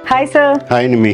Hi sir. Hi നിമി.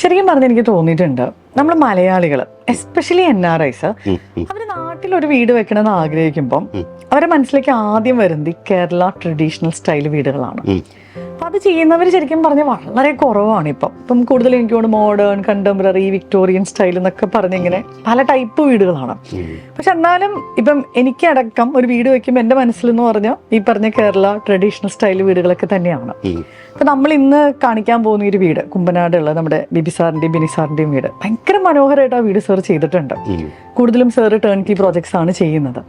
ശരിക്കും പറഞ്ഞ് എനിക്ക് തോന്നിയിട്ടുണ്ട് നമ്മൾ മലയാളികൾ എസ്പെഷ്യലി NRIs അവർ നാട്ടിലൊരു വീട് വെക്കണമെന്ന് ആഗ്രഹിക്കുമ്പം അവരുടെ മനസ്സിലേക്ക് ആദ്യം വരുന്നത് ഈ കേരള ട്രഡീഷണൽ സ്റ്റൈൽ വീടുകളാണ്. അപ്പം അത് ചെയ്യുന്നവർ ശരിക്കും പറഞ്ഞാൽ വളരെ കുറവാണ്. ഇപ്പം കൂടുതൽ എനിക്ക് തോന്നുന്നു മോഡേൺ, കണ്ടംപററി, വിക്ടോറിയൻ സ്റ്റൈൽ എന്നൊക്കെ പറഞ്ഞിങ്ങനെ പല ടൈപ്പ് വീടുകളാണ്. പക്ഷെ എന്നാലും ഇപ്പം എനിക്കടക്കം ഒരു വീട് വെക്കുമ്പോൾ എൻ്റെ മനസ്സിലെന്ന് പറഞ്ഞാൽ ഈ പറഞ്ഞ കേരള ട്രഡീഷണൽ സ്റ്റൈൽ വീടുകളൊക്കെ തന്നെയാണ്. അപ്പം നമ്മൾ ഇന്ന് കാണിക്കാൻ പോകുന്ന ഒരു വീട് കുമ്പനാടുള്ള നമ്മുടെ ബിബി സാറിൻ്റെയും ബിനി സാറിൻ്റെയും വീട് ഭയങ്കര മനോഹരമായിട്ട് ആ വീട് സാർ ചെയ്തിട്ടുണ്ട്. കൂടുതലും സാറ് ടേൺ കീ പ്രോജക്ട്സ് ആണ് ചെയ്യുന്നത്.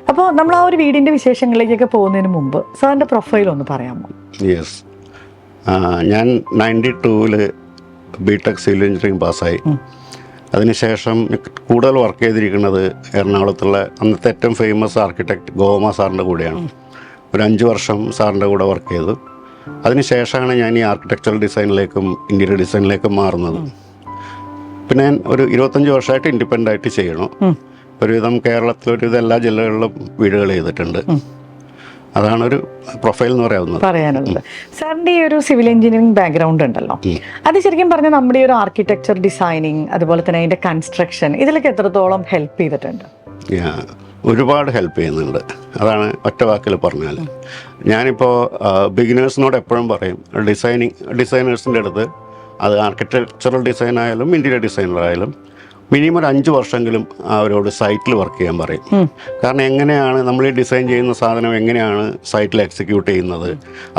അപ്പോൾ നമ്മൾ ആ ഒരു വീടിൻ്റെ വിശേഷങ്ങളിലേക്കൊക്കെ പോകുന്നതിന് മുമ്പ് സാറിൻ്റെ പ്രൊഫൈൽ ഒന്ന് പറയാമോ? യെസ്, ഞാൻ 92-ൽ BTech സിവിൽ എഞ്ചിനീയറിംഗ് പാസ്സായി. അതിനുശേഷം കൂടുതൽ വർക്ക് ചെയ്തിരിക്കുന്നത് എറണാകുളത്തുള്ള അന്നത്തെ ഏറ്റവും ഫേമസ് ആർക്കിടെക്ട് ഗോമ സാറിൻ്റെ കൂടെയാണ്. ഒരു 5 വർഷം സാറിൻ്റെ കൂടെ വർക്ക് ചെയ്തു. അതിനുശേഷമാണ് ഞാൻ ഈ ആർക്കിടെക്ചറൽ ഡിസൈനിലേക്കും ഇൻറ്റീരിയർ ഡിസൈനിലേക്കും മാറുന്നത്. പിന്നെ ഞാൻ ഒരു 25 വർഷമായിട്ട് ഇൻഡിപെൻഡൻ്റ് ആയിട്ട് ചെയ്യണം. ഒരുവിധം കേരളത്തിലൊരുവിധം എല്ലാ ജില്ലകളിലും വീടുകൾ ചെയ്തിട്ടുണ്ട്. അതാണ് ഒരു പ്രൊഫൈൽ എന്ന് പറയാനുള്ളത്. സാറിൻ്റെ ഈ ഒരു സിവിൽ എഞ്ചിനീയറിംഗ് ബാക്ക്ഗ്രൗണ്ട് ഉണ്ടല്ലോ, അത് ശരിക്കും പറഞ്ഞാൽ നമ്മുടെ ഈ ഒരു ആർക്കിടെക്ചർ ഡിസൈനിങ് അതുപോലെ തന്നെ അതിൻ്റെ കൺസ്ട്രക്ഷൻ ഇതിലൊക്കെ എത്രത്തോളം ഹെൽപ്പ് ചെയ്തിട്ടുണ്ട്? ഒരുപാട് ഹെൽപ്പ് ചെയ്യുന്നുണ്ട്. അതാണ് ഒറ്റ വാക്കിൽ പറഞ്ഞാൽ. ഞാനിപ്പോൾ ബിഗിനേഴ്സിനോട് എപ്പോഴും പറയും, ഡിസൈനേഴ്സിൻ്റെ അടുത്ത് അത് ആർക്കിടെക്ചറൽ ഡിസൈൻ ആയാലും ഇൻറ്റീരിയർ ഡിസൈനർ ആയാലും മിനിമം ഒരു 5 വർഷമെങ്കിലും അവരോട് സൈറ്റിൽ വർക്ക് ചെയ്യാൻ പറയും. കാരണം എങ്ങനെയാണ് നമ്മൾ ഈ ഡിസൈൻ ചെയ്യുന്ന സാധനം എങ്ങനെയാണ് സൈറ്റിൽ എക്സിക്യൂട്ട് ചെയ്യുന്നത്,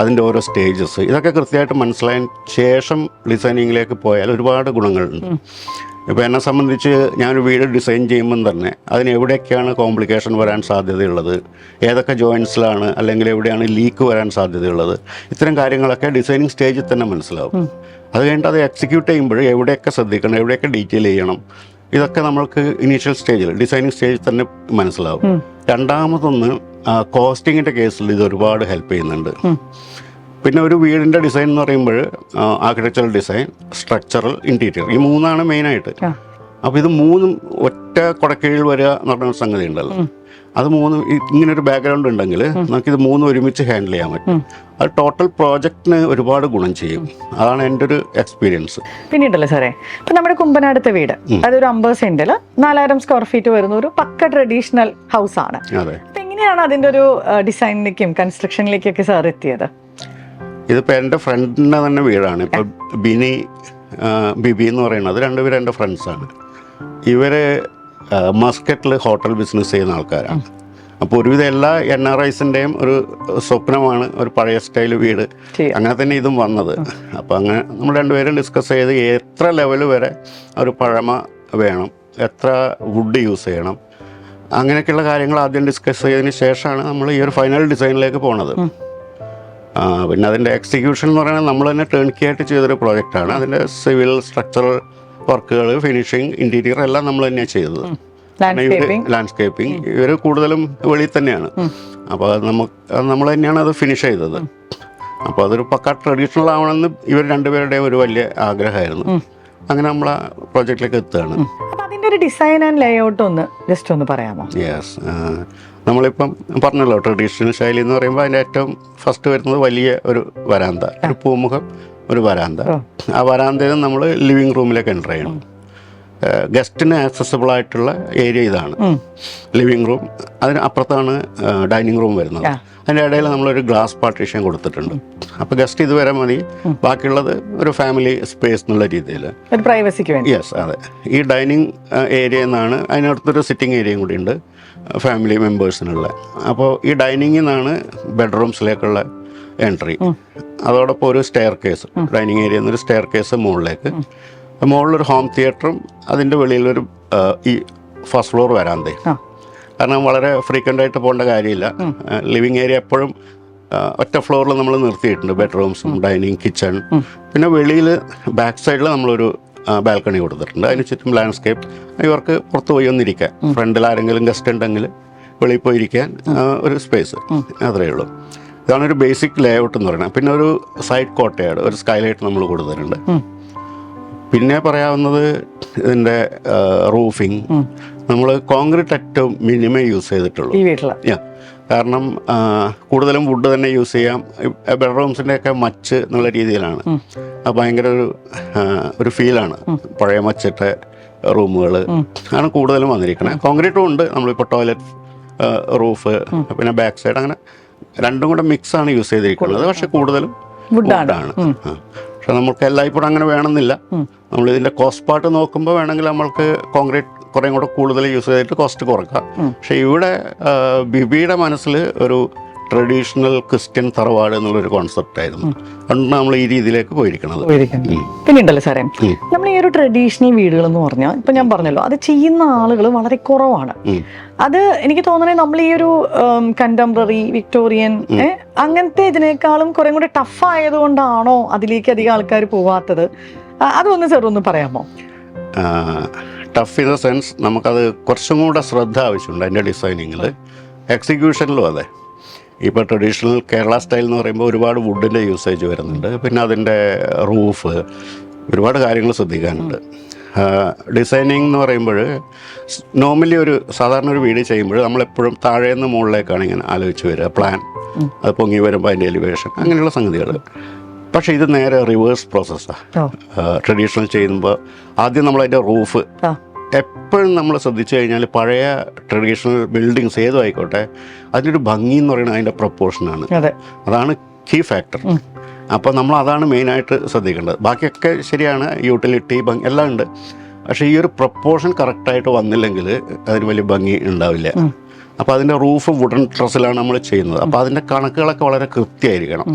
അതിൻ്റെ ഓരോ സ്റ്റേജസ്, ഇതൊക്കെ കൃത്യമായിട്ട് മനസ്സിലായ ശേഷം ഡിസൈനിങ്ങിലേക്ക് പോയാൽ ഒരുപാട് ഗുണങ്ങളുണ്ട്. ഇപ്പോൾ എന്നെ സംബന്ധിച്ച് ഞാനൊരു വീട് ഡിസൈൻ ചെയ്യുമ്പം തന്നെ അതിന് എവിടെയൊക്കെയാണ് കോംപ്ലിക്കേഷൻ വരാൻ സാധ്യതയുള്ളത്, ഏതൊക്കെ ജോയിൻസിലാണ് അല്ലെങ്കിൽ എവിടെയാണ് ലീക്ക് വരാൻ സാധ്യതയുള്ളത്, ഇത്തരം കാര്യങ്ങളൊക്കെ ഡിസൈനിങ് സ്റ്റേജിൽ തന്നെ മനസ്സിലാവും. അത് കഴിഞ്ഞിട്ട് അത് എക്സിക്യൂട്ട് ചെയ്യുമ്പോൾ എവിടെയൊക്കെ ശ്രദ്ധിക്കണം, എവിടെയൊക്കെ ഡീറ്റെയിൽ ചെയ്യണം, ഇതൊക്കെ നമ്മൾക്ക് ഇനീഷ്യൽ സ്റ്റേജിൽ ഡിസൈനിങ് സ്റ്റേജിൽ തന്നെ മനസ്സിലാവും. രണ്ടാമതൊന്ന് കോസ്റ്റിങ്ങിൻ്റെ കേസിൽ ഇത് ഒരുപാട് ഹെൽപ്പ് ചെയ്യുന്നുണ്ട്. പിന്നെ ഒരു വീടിൻ്റെ ഡിസൈൻ എന്ന് പറയുമ്പോൾ ആർക്കിടെക്ചറൽ ഡിസൈൻ, സ്ട്രക്ചറൽ, ഇൻറ്റീരിയർ, ഈ 3 മെയിനായിട്ട്. അപ്പോൾ ഇത് 3 ഒറ്റ കുടക്കീഴിൽ വരിക എന്ന് പറഞ്ഞ സംഗതി ഉണ്ടല്ലോ. അത് 3 ഇങ്ങനൊരു ബാക്ക്ഗ്രൗണ്ട് ഉണ്ടെങ്കിൽ നമുക്കിത് 3 ഒരുമിച്ച് ഹാൻഡിൽ ചെയ്യാൻ പറ്റും. അത് ടോട്ടൽ പ്രോജക്റ്റിന് ഒരുപാട് ഗുണം ചെയ്യും. അതാണ് എൻ്റെ ഒരു എക്സ്പീരിയൻസ്. പിന്നീടല്ലേ സാറേ, ഇപ്പം നമ്മുടെ കുമ്പനാടത്തെ വീട് അതൊരു 50 സെന്റിൽ 4000 സ്ക്വയർ ഫീറ്റ് വരുന്ന ഒരു പക്ക ട്രഡീഷണൽ ഹൗസ് ആണ്. അതെ. അപ്പം എങ്ങനെയാണ് അതിൻ്റെ ഒരു ഡിസൈനിലേക്കും കൺസ്ട്രക്ഷനിലേക്കൊക്കെ സാർ എത്തിയത്? ഇതിപ്പോൾ എൻ്റെ ഫ്രണ്ടിൻ്റെ തന്നെ വീടാണ്. ഇപ്പോൾ ബിബി എന്ന് പറയുന്നത് രണ്ടുപേരും എൻ്റെ ഫ്രണ്ട്സാണ്. ഇവർ മസ്കറ്റിൽ ഹോട്ടൽ ബിസിനസ് ചെയ്യുന്ന ആൾക്കാരാണ്. അപ്പോൾ ഒരുവിധം എല്ലാ NRIസിൻ്റെയും ഒരു സ്വപ്നമാണ് ഒരു പഴയ സ്റ്റൈൽ വീട്. അങ്ങനെ തന്നെ ഇതും വന്നത്. അപ്പോൾ അങ്ങനെ നമ്മൾ രണ്ടുപേരും ഡിസ്കസ് ചെയ്ത് എത്ര ലെവൽ വരെ ഒരു പഴമ വേണം, എത്ര വുഡ് യൂസ് ചെയ്യണം, അങ്ങനെയൊക്കെയുള്ള കാര്യങ്ങൾ ആദ്യം ഡിസ്കസ് ചെയ്തതിന് ശേഷമാണ് നമ്മൾ ഈ ഒരു ഫൈനൽ ഡിസൈനിലേക്ക് പോണത്. പിന്നെ അതിൻ്റെ എക്സിക്യൂഷൻ എന്ന് പറയുന്നത് നമ്മൾ തന്നെ ടേൺ കീ ആയിട്ട് ചെയ്തൊരു പ്രോജക്റ്റാണ്. അതിൻ്റെ സിവിൽ, സ്ട്രക്ചറൽ വർക്കുകൾ, ഫിനിഷിങ്, ഇൻറ്റീരിയർ എല്ലാം നമ്മൾ തന്നെയാണ് ചെയ്തത്. ലാൻഡ്സ്കേപ്പിംഗ് ഇവർ കൂടുതലും വെളിയിൽ തന്നെയാണ്. അപ്പോൾ നമ്മൾ തന്നെയാണ് അത് ഫിനിഷ് ചെയ്തത്. അപ്പോൾ അതൊരു പക്ക ട്രഡീഷണൽ ആവണമെന്ന് ഇവർ രണ്ടുപേരുടെയും ഒരു വലിയ ആഗ്രഹമായിരുന്നു. അങ്ങനെ നമ്മൾ ആ പ്രോജക്റ്റിലേക്ക് എത്തുകയാണ്. ഒരു ഡിസൈൻ ആൻഡ് ലേഔട്ട് ഒന്ന് ജസ്റ്റ് ഒന്ന് പറയാമോ? യെസ്, നമ്മളിപ്പം പറഞ്ഞല്ലോ ട്രഡീഷണൽ ശൈലി എന്ന് പറയുമ്പോൾ അതിൻ്റെ ഏറ്റവും ഫസ്റ്റ് വരുന്നത് വലിയ ഒരു വരാന്ത, ഒരു പൂമുഖം, ഒരു വരാന്ത. ആ വരാന്തയിൽ നമ്മൾ ലിവിങ് റൂമിലേക്ക് എൻ്റർ ചെയ്യണം. ഗസ്റ്റിന് ആക്സസിബിൾ ആയിട്ടുള്ള ഏരിയ ഇതാണ് ലിവിങ് റൂം. അതിന് അപ്പുറത്താണ് ഡൈനിങ് റൂം വരുന്നത്. അതിൻ്റെ ഇടയിൽ നമ്മളൊരു ഗ്ലാസ് പാർട്ടീഷൻ കൊടുത്തിട്ടുണ്ട്. അപ്പോൾ ഗസ്റ്റ് ഇതുവരെ മതി, ബാക്കിയുള്ളത് ഒരു ഫാമിലി സ്പേസ് എന്നുള്ള രീതിയിൽ പ്രൈവസിക്ക് വേണ്ടി. യെസ്, അതെ. ഈ ഡൈനിങ് ഏരിയ എന്നാണ്, അതിനടുത്തൊരു സിറ്റിംഗ് ഏരിയയും കൂടി ഉണ്ട് ഫാമിലി മെമ്പേഴ്സിനുള്ള. അപ്പോൾ ഈ ഡൈനിങ്ങിൽ നിന്നാണ് ബെഡ്റൂംസിലേക്കുള്ള എൻട്രി. അതോടൊപ്പം ഒരു സ്റ്റെയർ കേസ്, ഡൈനിങ് ഏരിയയിൽ നിന്നൊരു സ്റ്റെയർ കേസ് മുകളിലേക്ക്, മുകളിലൊരു ഹോം തിയേറ്ററും അതിൻ്റെ വെളിയിലൊരു ഈ ഫസ്റ്റ് ഫ്ലോർ വരാന്തേ. കാരണം വളരെ ഫ്രീക്വൻ്റ് ആയിട്ട് പോകേണ്ട കാര്യമില്ല. ലിവിങ് ഏരിയ എപ്പോഴും ഒറ്റ ഫ്ലോറിൽ നമ്മൾ നിർത്തിയിട്ടുണ്ട്, ബെഡ്റൂംസും ഡൈനിങ്, കിച്ചൺ. പിന്നെ വെളിയിൽ ബാക്ക് സൈഡിൽ നമ്മളൊരു ബാൽക്കണി കൊടുത്തിട്ടുണ്ട്. അതിന് ചുറ്റും ലാൻഡ്സ്കേപ്പ്. ഇവർക്ക് പുറത്ത് പോയി ഒന്നിരിക്കാൻ, ഫ്രണ്ടിൽ ആരെങ്കിലും ഗസ്റ്റ് ഉണ്ടെങ്കിൽ വെളിയിൽ പോയിരിക്കാൻ ഒരു സ്പേസ്, അത്രയേ ഉള്ളൂ. ഇതാണ് ഒരു ബേസിക് ലേഔട്ട് എന്ന് പറയുന്നത്. പിന്നെ ഒരു സൈഡ് കോട്ടയാട്, ഒരു സ്കൈലൈറ്റ് നമ്മൾ കൊടുത്തിട്ടുണ്ട്. പിന്നെ പറയാവുന്നത് ഇതിൻ്റെ റൂഫിങ്. നമ്മൾ കോൺക്രീറ്റ് ഏറ്റവും മിനിമം യൂസ് ചെയ്തിട്ടുള്ളൂ. കാരണം കൂടുതലും വുഡ് തന്നെ യൂസ് ചെയ്യാം. ബെഡ്റൂംസിൻ്റെയൊക്കെ മച്ച് എന്നുള്ള രീതിയിലാണ്. അത് ഭയങ്കര ഒരു ഫീലാണ്. പഴയ മച്ചിട്ട റൂമുകൾ ആണ് കൂടുതലും വന്നിരിക്കുന്നത്. കോൺക്രീറ്റും ഉണ്ട്, നമ്മളിപ്പോൾ ടോയ്ലറ്റ് റൂഫ് പിന്നെ ബാക്ക് സൈഡ് അങ്ങനെ രണ്ടും കൂടെ മിക്സാണ് യൂസ് ചെയ്തിരിക്കുന്നത്. പക്ഷെ കൂടുതലും വുഡാണ്. പക്ഷെ നമുക്ക് എല്ലായ്പ്പോഴും അങ്ങനെ വേണമെന്നില്ല. നമ്മളിതിൻ്റെ കോസ്റ്റ് പാർട്ട് നോക്കുമ്പോൾ വേണമെങ്കിൽ നമ്മൾക്ക് കോൺക്രീറ്റ് കുറേ കൂടെ കൂടുതൽ യൂസ് ചെയ്തിട്ട് കോസ്റ്റ് കുറക്കാം. പക്ഷെ ഇവിടെ ബിബിയുടെ മനസ്സിൽ ഒരു ട്രഡീഷണൽ ക്രിസ്ത്യൻ തറവാട് എന്നുള്ളൊരു കോൺസെപ്റ്റ് ആയിരുന്നു. അതുകൊണ്ട് നമ്മൾ ഈ രീതിയിലേക്ക് പോയിരിക്കുന്നത്. പിന്നെ ഉണ്ടല്ലോ സാറേ, നമ്മൾ ഈ ഒരു ട്രഡീഷണൽ വീടുകൾ എന്ന് പറഞ്ഞാൽ ഇപ്പൊ ഞാൻ പറഞ്ഞല്ലോ, അത് ചെയ്യുന്ന ആളുകൾ വളരെ കുറവാണ്. അത് എനിക്ക് തോന്നണേ നമ്മൾ ഈ ഒരു കണ്ടംപററി വിക്ടോറിയൻ അങ്ങനത്തെ ഇതിനേക്കാളും കുറെ കൂടെ ടഫ് ആയതുകൊണ്ടാണോ അതിലേക്ക് അധികം ആൾക്കാർ പോവാത്തത്? അതൊന്ന് സാർ ഒന്ന് പറയാമോ? ടഫ് ഇൻ ദ സെൻസ് നമുക്കത് കുറച്ചും കൂടെ ശ്രദ്ധ ആവശ്യമുണ്ട് അതിൻ്റെ ഡിസൈനിങ്ങിൽ, എക്സിക്യൂഷനിലും. അതെ, ഇപ്പോൾ ട്രഡീഷണൽ കേരള സ്റ്റൈൽ എന്ന് പറയുമ്പോൾ ഒരുപാട് വുഡിൻ്റെ യൂസേജ് വരുന്നുണ്ട്. പിന്നെ അതിൻ്റെ റൂഫ്, ഒരുപാട് കാര്യങ്ങൾ ശ്രദ്ധിക്കാനുണ്ട്. ഡിസൈനിങ് എന്ന് പറയുമ്പോൾ നോർമലി സാധാരണ ഒരു വീട് ചെയ്യുമ്പോൾ നമ്മളെപ്പോഴും താഴേന്ന് മുകളിലേക്കാണ് ഇങ്ങനെ ആലോചിച്ച് വരിക, പ്ലാൻ, അത് പൊങ്ങി വരുമ്പോൾ അതിൻ്റെ എലിവേഷൻ, അങ്ങനെയുള്ള സംഗതികൾ. പക്ഷേ ഇത് നേരെ റിവേഴ്സ് പ്രോസസ്സാണ്. ട്രഡീഷണൽ ചെയ്യുമ്പോൾ ആദ്യം നമ്മളതിൻ്റെ റൂഫ് എപ്പോഴും നമ്മൾ ശ്രദ്ധിച്ചു കഴിഞ്ഞാൽ പഴയ ട്രഡീഷണൽ ബിൽഡിങ്സ് ഏതും ആയിക്കോട്ടെ അതിൻ്റെ ഒരു ഭംഗി എന്ന് പറയുന്നത് അതിൻ്റെ പ്രൊപ്പോർഷനാണ്. അതാണ് കീ ഫാക്ടർ. അപ്പോൾ നമ്മൾ അതാണ് മെയിനായിട്ട് ശ്രദ്ധിക്കേണ്ടത്. ബാക്കിയൊക്കെ ശരിയാണ്, യൂട്ടിലിറ്റി ഭംഗി എല്ലാം ഉണ്ട്. പക്ഷേ ഈ ഒരു പ്രൊപ്പോർഷൻ കറക്റ്റായിട്ട് വന്നില്ലെങ്കിൽ അതിന് വലിയ ഭംഗി ഉണ്ടാവില്ല. അപ്പോൾ അതിൻ്റെ റൂഫ് വുഡൻ ട്രസ്സിലാണ് നമ്മൾ ചെയ്യുന്നത്. അപ്പോൾ അതിൻ്റെ കണക്കുകളൊക്കെ വളരെ കൃത്യമായിരിക്കണം.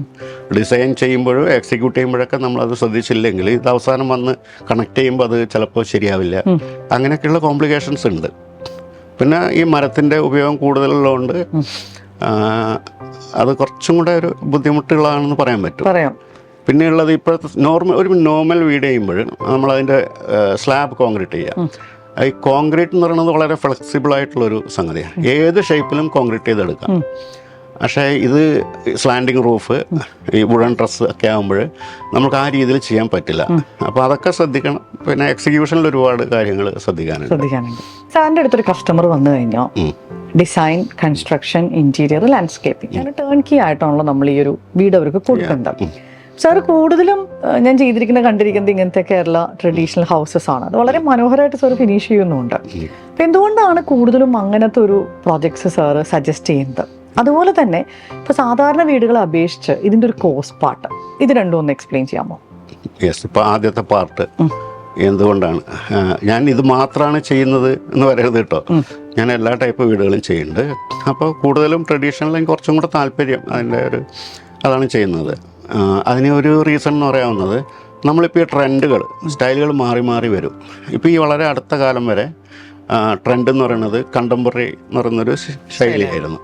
ഡിസൈൻ ചെയ്യുമ്പോഴും എക്സിക്യൂട്ട് ചെയ്യുമ്പോഴൊക്കെ നമ്മളത് ശ്രദ്ധിച്ചില്ലെങ്കിൽ ഇത് അവസാനം വന്ന് കണക്ട് ചെയ്യുമ്പോൾ അത് ചിലപ്പോൾ ശരിയാവില്ല. അങ്ങനെയൊക്കെയുള്ള കോംപ്ലിക്കേഷൻസ് ഉണ്ട്. പിന്നെ ഈ മരത്തിൻ്റെ ഉപയോഗം കൂടുതലുള്ളതുകൊണ്ട് അത് കുറച്ചും കൂടെ ഒരു ബുദ്ധിമുട്ടുകളാണെന്ന് പറയാൻ പറ്റും. പിന്നെയുള്ളത് ഇപ്പോഴത്തെ ഒരു നോർമൽ വീട് ചെയ്യുമ്പോൾ നമ്മളതിൻ്റെ സ്ലാബ് കോൺക്രീറ്റ് ചെയ്യാം. ഈ കോൺക്രീറ്റ് എന്ന് പറയുന്നത് വളരെ ഫ്ലെക്സിബിൾ ആയിട്ടുള്ളൊരു സംഗതിയാണ്. ഏത് ഷേപ്പിലും കോൺക്രീറ്റ് ചെയ്തെടുക്കാം. പക്ഷേ ഇത് സ്ലാൻഡിങ് റൂഫ്, ഈ വുഡൻ ട്രസ് ഒക്കെ ആകുമ്പോൾ നമുക്ക് ആ രീതിയിൽ ചെയ്യാൻ പറ്റില്ല. അപ്പോൾ അതൊക്കെ ശ്രദ്ധിക്കണം. പിന്നെ എക്സിക്യൂഷനിൽ ഒരുപാട് കാര്യങ്ങൾ ശ്രദ്ധിക്കാനുണ്ട്. സാറിൻ്റെ അടുത്തൊരു കസ്റ്റമർ വന്നു കഴിഞ്ഞാൽ ഡിസൈൻ, കൺസ്ട്രക്ഷൻ, ഇന്റീരിയർ, ലാൻഡ്സ്കേപ്പിംഗ് അങ്ങനെ ടേൺ കീ ആയിട്ടാണല്ലോ നമ്മൾ ഈ ഒരു വീട് അവർക്ക് കൊടുക്കേണ്ടത്. സാർ കൂടുതലും ഞാൻ കണ്ടിരിക്കുന്നത് ഇങ്ങനത്തെ കേരള ട്രഡീഷണൽ ഹൗസസ് ആണ്. അത് വളരെ മനോഹരമായിട്ട് സാർ ഫിനിഷ് ചെയ്യുന്നുണ്ട്. അപ്പം എന്തുകൊണ്ടാണ് കൂടുതലും അങ്ങനത്തെ ഒരു പ്രോജക്ട്സ് സാറ് സജസ്റ്റ് ചെയ്യുന്നത്? അതുപോലെ തന്നെ ഇപ്പോൾ സാധാരണ വീടുകളെ അപേക്ഷിച്ച് ഇതിൻ്റെ ഒരു കോസ്റ്റ് പാർട്ട്, ഇത് രണ്ടും ഒന്ന് എക്സ്പ്ലെയിൻ ചെയ്യാമോ? യെസ്. ഇപ്പോൾ ആദ്യത്തെ പാർട്ട് എന്തുകൊണ്ടാണ് ഞാൻ ഇത് മാത്രമാണ് ചെയ്യുന്നത് എന്ന് പറയരുത് കേട്ടോ. ഞാൻ എല്ലാ ടൈപ്പ് വീടുകളും ചെയ്യുന്നുണ്ട്. അപ്പോൾ കൂടുതലും ട്രഡീഷണൽ കുറച്ചും കൂടെ താല്പര്യം അതാണ് ചെയ്യുന്നത്. അതിന് ഒരു റീസൺ എന്ന് പറയാവുന്നത് നമ്മളിപ്പോൾ ഈ ട്രെൻഡുകൾ, സ്റ്റൈലുകൾ മാറി മാറി വരും. ഇപ്പോൾ ഈ വളരെ അടുത്ത കാലം വരെ ട്രെൻഡ് എന്ന് പറയുന്നത് കണ്ടംപററി എന്ന് പറയുന്നൊരു ശൈലിയായിരുന്നു.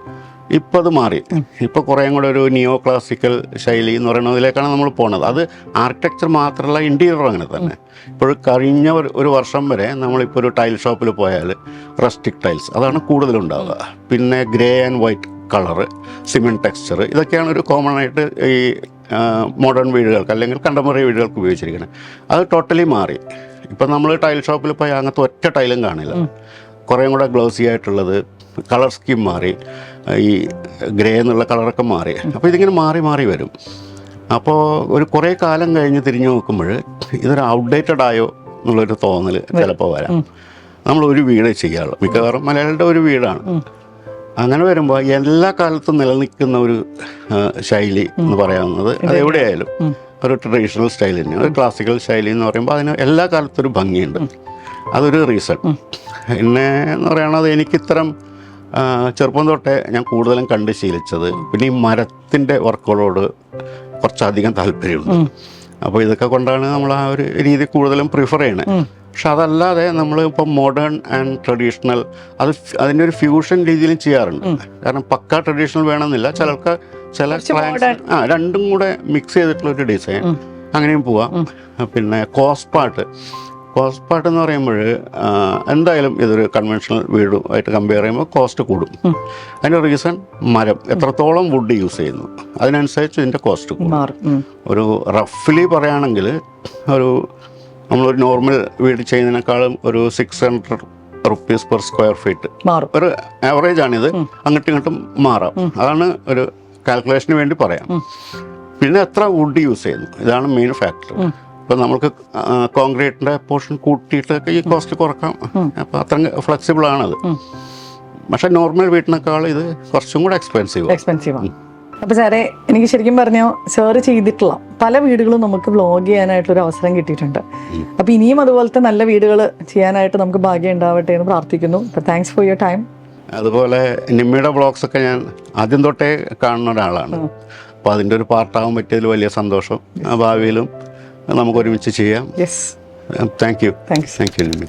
ഇപ്പോൾ അത് മാറി. ഇപ്പോൾ കുറേ കൂടെ ഒരു നിയോ ക്ലാസിക്കൽ ശൈലി എന്ന് പറയുന്നതിലേക്കാണ് നമ്മൾ പോകുന്നത്. അത് ആർക്കിടെക്ചർ മാത്രമല്ല, ഇൻറ്റീരിയറും അങ്ങനെ തന്നെ. ഇപ്പോൾ കഴിഞ്ഞ ഒരു വർഷം വരെ നമ്മളിപ്പോൾ ഒരു ടൈൽ ഷോപ്പിൽ പോയാൽ റസ്റ്റിക് ടൈൽസ് അതാണ് കൂടുതലുണ്ടാവുക. പിന്നെ grey and white colour, cement texture, ഇതൊക്കെയാണ് ഒരു കോമൺ ആയിട്ട് ഈ മോഡേൺ വീടുകൾക്ക് അല്ലെങ്കിൽ കണ്ടംപററി വീടുകൾക്ക് ഉപയോഗിച്ചിരിക്കുന്നത്. അത് ടോട്ടലി മാറി. ഇപ്പം നമ്മൾ ടൈൽ ഷോപ്പിൽ പോയി അങ്ങനത്തെ ഒറ്റ ടൈലും കാണില്ല. കുറേ കൂടെ ഗ്ലോസി ആയിട്ടുള്ളത്, കളർ സ്കീം മാറി, ഈ ഗ്രേ എന്നുള്ള കളറൊക്കെ മാറി. അപ്പോൾ ഇതിങ്ങനെ മാറി മാറി വരും. അപ്പോൾ കുറേ കാലം കഴിഞ്ഞ് തിരിഞ്ഞു നോക്കുമ്പോൾ ഇതൊരു ഔട്ട്ഡേറ്റഡ് ആയോ എന്നുള്ളൊരു തോന്നൽ ചിലപ്പോൾ വരാം. നമ്മൾ ഒരു വീട് ചെയ്യാറുള്ളൂ, മിക്കവാറും മലയാളിയുടെ ഒരു വീടാണ്. അങ്ങനെ വരുമ്പോൾ എല്ലാ കാലത്തും നിലനിൽക്കുന്ന ഒരു ശൈലി എന്ന് പറയാവുന്നത് അത് എവിടെയായാലും ഒരു ട്രഡീഷണൽ സ്റ്റൈൽ തന്നെയാണ്. ഒരു ക്ലാസിക്കൽ ശൈലി എന്ന് പറയുമ്പോൾ അതിന് എല്ലാ കാലത്തും ഒരു ഭംഗിയുണ്ട്. അതൊരു റീസൺ. പിന്നെ എന്ന് പറയുന്നത് എനിക്കിത്തരം ചെറുപ്പം തൊട്ടേ ഞാൻ കൂടുതലും കണ്ട് ശീലിച്ചത് പിന്നെ ഈ മരത്തിൻ്റെ വർക്കുകളോട് കുറച്ചധികം താല്പര്യമുണ്ട്. അപ്പോൾ ഇതൊക്കെ കൊണ്ടാണ് നമ്മൾ ആ ഒരു രീതി കൂടുതലും പ്രിഫർ ചെയ്യണത്. പക്ഷെ അതല്ലാതെ നമ്മൾ ഇപ്പം മോഡേൺ ആൻഡ് ട്രഡീഷണൽ അതിൻ്റെ ഒരു ഫ്യൂഷൻ രീതിയിലും ചെയ്യാറുണ്ട്. കാരണം പക്ക ട്രഡീഷണൽ വേണമെന്നില്ല, ചില ക്ലയൻസ് രണ്ടും കൂടെ മിക്സ് ചെയ്തിട്ടുള്ളൊരു ഡിസൈൻ അങ്ങനെയും പോവാം. പിന്നെ കോസ്റ്റ് പാർട്ട് എന്ന് പറയുമ്പോൾ എന്തായാലും ഇതൊരു കൺവെൻഷണൽ വീടുമായിട്ട് കമ്പയർ ചെയ്യുമ്പോൾ കോസ്റ്റ് കൂടും. അതിൻ്റെ റീസൺ മരം എത്രത്തോളം വുഡ് യൂസ് ചെയ്യുന്നു അതിനനുസരിച്ച് ഇതിൻ്റെ കോസ്റ്റ് കൂടും. ഒരു റഫ്ലി പറയുകയാണെങ്കിൽ നമ്മളൊരു നോർമൽ വീട് ചെയ്യുന്നതിനേക്കാളും ഒരു 600 റുപ്പീസ് പെർ സ്ക്വയർ ഫീറ്റ് മാറും. ഒരു ആവറേജ് ആണിത്. അങ്ങോട്ടും ഇങ്ങോട്ടും മാറാം. അതാണ് ഒരു കാൽക്കുലേഷന് വേണ്ടി പറയാം. പിന്നെ എത്ര വുഡ് യൂസ് ചെയ്യുന്നു, ഇതാണ് മെയിൻ ഫാക്ടർ. ഇപ്പം നമുക്ക് കോൺക്രീറ്റിൻ്റെ പോർഷൻ കൂട്ടിയിട്ടൊക്കെ ഈ കോസ്റ്റ് കുറക്കാം. അപ്പം അത്ര ഫ്ലെക്സിബിൾ ആണത്. പക്ഷെ നോർമൽ വീട്ടിനേക്കാൾ ഇത് കുറച്ചും കൂടെ എക്സ്പെൻസീവാണ്. അപ്പോൾ സാറേ, എനിക്ക് ശരിക്കും പറഞ്ഞാൽ സാറ് ചെയ്തിട്ടുള്ള പല വീടുകളും നമുക്ക് വ്ലോഗ് ചെയ്യാനായിട്ടൊരു അവസരം കിട്ടിയിട്ടുണ്ട്. അപ്പോൾ ഇനിയും അതുപോലത്തെ നല്ല വീടുകൾ ചെയ്യാനായിട്ട് നമുക്ക് ഭാഗ്യം ഉണ്ടാവട്ടെ എന്ന് പ്രാർത്ഥിക്കുന്നു. അപ്പോൾ താങ്ക്സ് ഫോർ യുവർ ടൈം. അതുപോലെ നിമ്മിയുടെ വ്ളോഗ്സ് ഒക്കെ ഞാൻ ആദ്യം തൊട്ടേ കാണുന്ന ഒരാളാണ്. അപ്പോൾ അതിൻ്റെ ഒരു പാർട്ടാകാൻ പറ്റിയതിൽ വലിയ സന്തോഷം. ഭാവിയിലും നമുക്ക് ഒരുമിച്ച് ചെയ്യാം. Yes, thank you thanks. Thank you Nimmi.